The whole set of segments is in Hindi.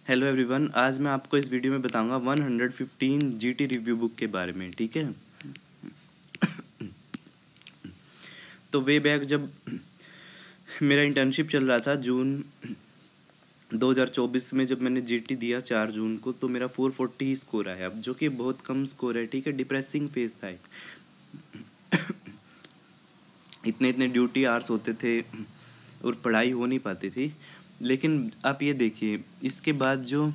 हेलो एवरीवन, आज मैं आपको इस वीडियो में बताऊंगा 115 जीटी रिव्यू बुक के बारे में। ठीक है, तो वे बैक जब मेरा इंटर्नशिप चल रहा था जून 2024 में, जब मैंने जीटी दिया 4 जून को, तो मेरा 440 ही स्कोर आया, अब जो कि बहुत कम स्कोर है। ठीक है, डिप्रेसिंग फेज था। इतने इतने ड्यूटी आवर्स होते थे और पढ़ाई हो नहीं पाती थी। लेकिन आप ये देखिए, इसके बाद जो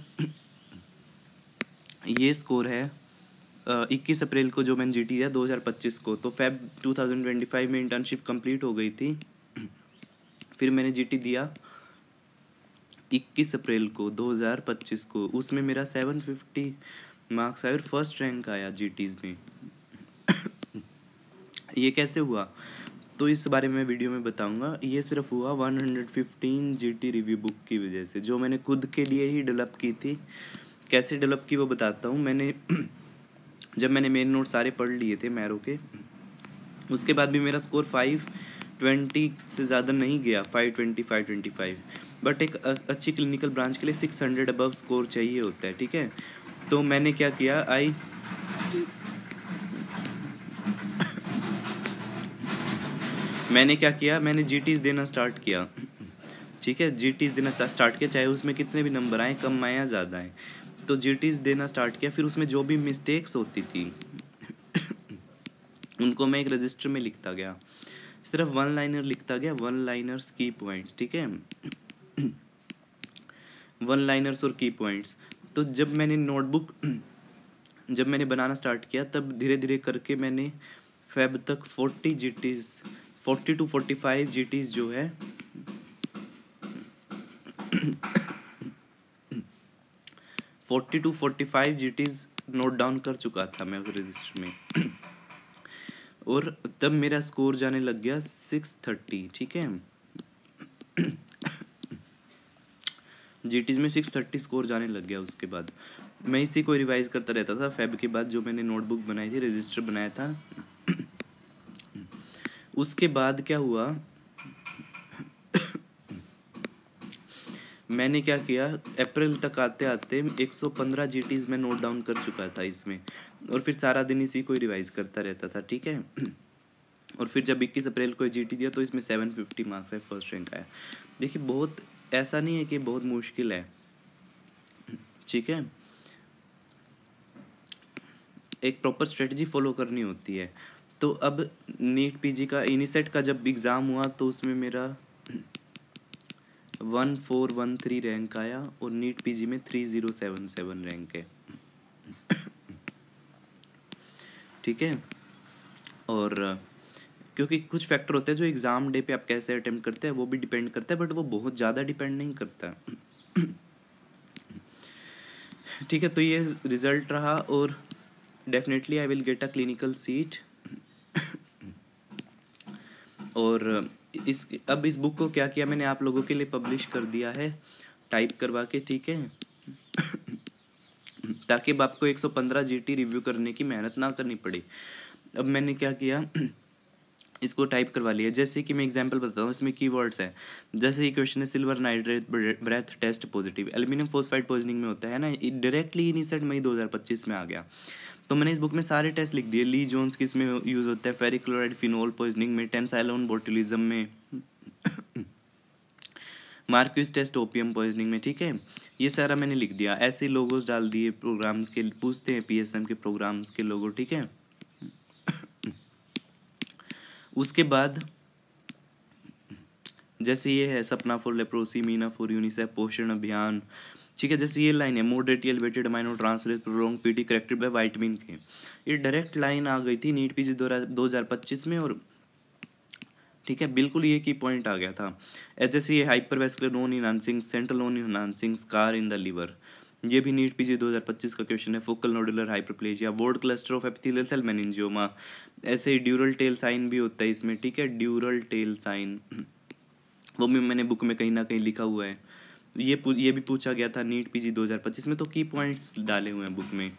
ये स्कोर है 21 अप्रैल को जो मैंने जीटी दिया 2025 को, तो फेब 2025 में इंटर्नशिप कंप्लीट हो गई थी। फिर मैंने जीटी दिया 21 अप्रैल को 2025 को, उसमें मेरा 750 मार्क्स आए और फर्स्ट रैंक आया जीटीज़ में। ये कैसे हुआ, तो इस बारे में वीडियो में बताऊंगा। ये सिर्फ हुआ 115 जीटी रिव्यू बुक की वजह से, जो मैंने खुद के लिए ही डेवलप की थी। कैसे डेवलप की वो बताता हूँ। जब मैंने मेन नोट सारे पढ़ लिए थे मैरो के, उसके बाद भी मेरा स्कोर 520 से ज़्यादा नहीं गया, 520 525। बट एक अच्छी क्लिनिकल ब्रांच के लिए 600 अबव स्कोर चाहिए होता है। ठीक है, तो मैंने क्या किया, मैंने जीटीज देना स्टार्ट किया। ठीक है, जीटीज देना स्टार्ट किया, चाहे उसमें कितने भी नंबर आए, कम आए या ज़्यादा आए, तो जीटीज देना स्टार्ट किया। फिर उसमें जो भी मिस्टेक्स होती थी उनको मैं एक रजिस्टर में लिखता गया, सिर्फ वन लाइनर लिखता गया, वन लाइनर्स की पॉइंट्स। ठीक है, वन लाइनर्स और की पॉइंट्स। तो जब मैंने बनाना स्टार्ट किया, तब धीरे धीरे करके मैंने फेब तक 40 टू 45 जीटीज जो है 40 टू 45 जीटीज नोट डाउन कर चुका था मैं उस रजिस्टर में। और तब मेरा स्कोर जाने लग गया 630। ठीक है, जीटीज में 630 स्कोर जाने लग गया। उसके बाद मैं इसी को रिवाइज करता रहता था। फेब के बाद जो मैंने नोटबुक बनाई थी, रजिस्टर बनाया था, उसके बाद क्या हुआ, मैंने क्या किया, अप्रैल तक आते आते 115 जीटीज में नोट डाउन कर चुका था इसमें, और फिर सारा दिन इसी को रिवाइज करता रहता था। ठीक है, और फिर जब 21 अप्रैल को जीटी दिया तो इसमें 750 मार्क्स है, फर्स्ट रैंक आया। देखिए, बहुत ऐसा नहीं है कि बहुत मुश्किल है। ठीक है, एक प्रॉपर स्ट्रेटजी फॉलो करनी होती है। तो अब नीट पीजी का इनिसेट का जब एग्ज़ाम हुआ, तो उसमें मेरा 1413 रैंक आया, और नीट पीजी में 3077 रैंक है। ठीक है, और क्योंकि कुछ फैक्टर होते हैं जो एग्ज़ाम डे पे आप कैसे अटेम्प्ट करते हैं वो भी डिपेंड करता है, बट वो बहुत ज़्यादा डिपेंड नहीं करता। ठीक है, तो ये रिज़ल्ट रहा, और definitely I will get a clinical seat. और अब इस बुक को क्या किया मैंने, आप लोगों के लिए पब्लिश कर दिया है टाइप करवा के। ठीक है, ताकि अब आपको 115 जीटी रिव्यू करने की मेहनत ना करनी पड़े। अब मैंने क्या किया, इसको टाइप करवा लिया। जैसे कि मैं एग्जांपल बताता हूँ, इसमें कीवर्ड्स हैं। जैसे ये क्वेश्चन है, silver nitrate breath test positive, aluminium phosphide poisoning में होता है ना, डायरेक्टली इनिसेट मई 2025 में आ गया। तो मैंने इस बुक में सारे टेस्ट लिख दिए। ली जोन्स किस में यूज़ होता है, फेरिक क्लोराइड फिनोल पॉइजनिंग में, टेंसाइलोन बोटुलिज्म में, मार्क्यूस टेस्ट ओपियम पॉइजनिंग में। ठीक है, ये सारा मैंने लिख दिया। ऐसे लोगोस डाल दिए प्रोग्राम्स के, पूछते हैं पीएसएम के प्रोग्राम्स के लोगो। ठीक है, उसके बाद जैसे ये है, सपना for leprosy, Meena for UNICEF, पोषण अभियान। ठीक है, जैसे ये लाइन है, moderately elevated amino transferase prolong PT corrected bye vitamin के। ये डायरेक्ट लाइन आ गई थी नीट पीजी 2025 में, और ठीक है, बिल्कुल ये की पॉइंट आ गया था। जैसे ये hypervascular non enhancing, central non enhancing scar in the liver, ये भी नीट पीजी 2025 का क्वेश्चन है। Focal nodular hyperplasia, whorled cluster of epithelial cell meningioma, ऐसे ड्यूरल टेल साइन भी होता है इसमें। ठीक है, ड्यूरल टेल साइन, वो भी मैंने बुक में कहीं ना कहीं लिखा हुआ है। ये भी पूछा गया था नीट पीजी 2025 में, तो की पॉइंट्स डाले हुए हैं बुक में।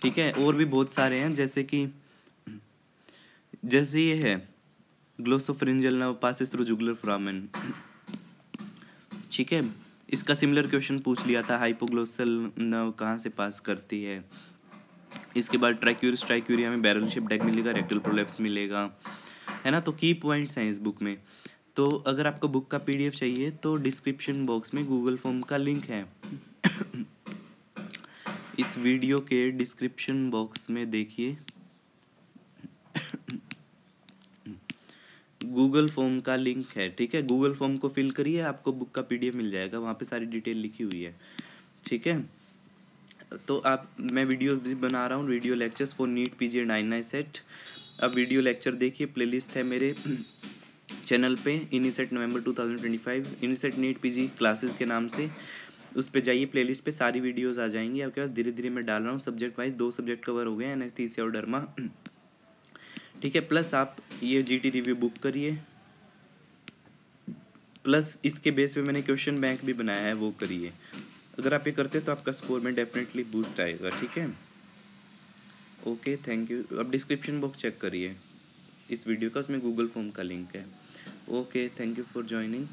ठीक है, और भी बहुत सारे हैं, जैसे ये है, glossopharyngeal nerve passes through jugular foramen. ठीक है। इसका सिमिलर क्वेश्चन पूछ लिया था, हाइपोग्लोसल नर्व कहाँ से पास करती है। इसके बाद ट्राइक्यूरिया में बैरल शेप डेक मिलेगा, रेक्टल प्रोलेप्स मिलेगा, है ना। तो की पॉइंट्स हैं इस बुक में। तो अगर आपको बुक का पीडीएफ चाहिए तो डिस्क्रिप्शन बॉक्स में गूगल फॉर्म का लिंक है। इस वीडियो के डिस्क्रिप्शन बॉक्स में देखिए, गूगल फॉर्म का लिंक है, ठीक है। गूगल फॉर्म को फिल करिए, आपको बुक का पीडीएफ मिल जाएगा, वहाँ पे सारी डिटेल लिखी हुई है, ठीक है। तो मैं वीडियो भी बना रहा हूँ, video lectures for NEET PG and I CET. अब वीडियो लेक्चर देखिए, प्लेलिस्ट है मेरे चैनल पे, INICET November 2025, INICET NEET PG classes के नाम से। उस पे जाइए, प्लेलिस्ट पे सारी वीडियोस आ जाएंगी आपके पास। धीरे धीरे मैं डाल रहा हूँ सब्जेक्ट वाइज, 2 सब्जेक्ट कवर हो गए, एनेस्थीसिया और डर्मा, ठीक है। प्लस आप ये जीटी रिव्यू बुक करिए, प्लस इसके बेस पे मैंने क्वेश्चन बैंक भी बनाया है, वो करिए। अगर आप ये करते हैं तो आपका स्कोर में डेफिनेटली बूस्ट आएगा, ठीक है। Okay, thank you. अब डिस्क्रिप्शन बॉक्स चेक करिए इस वीडियो का, उसमें गूगल फॉर्म का लिंक है। Okay, thank you for joining.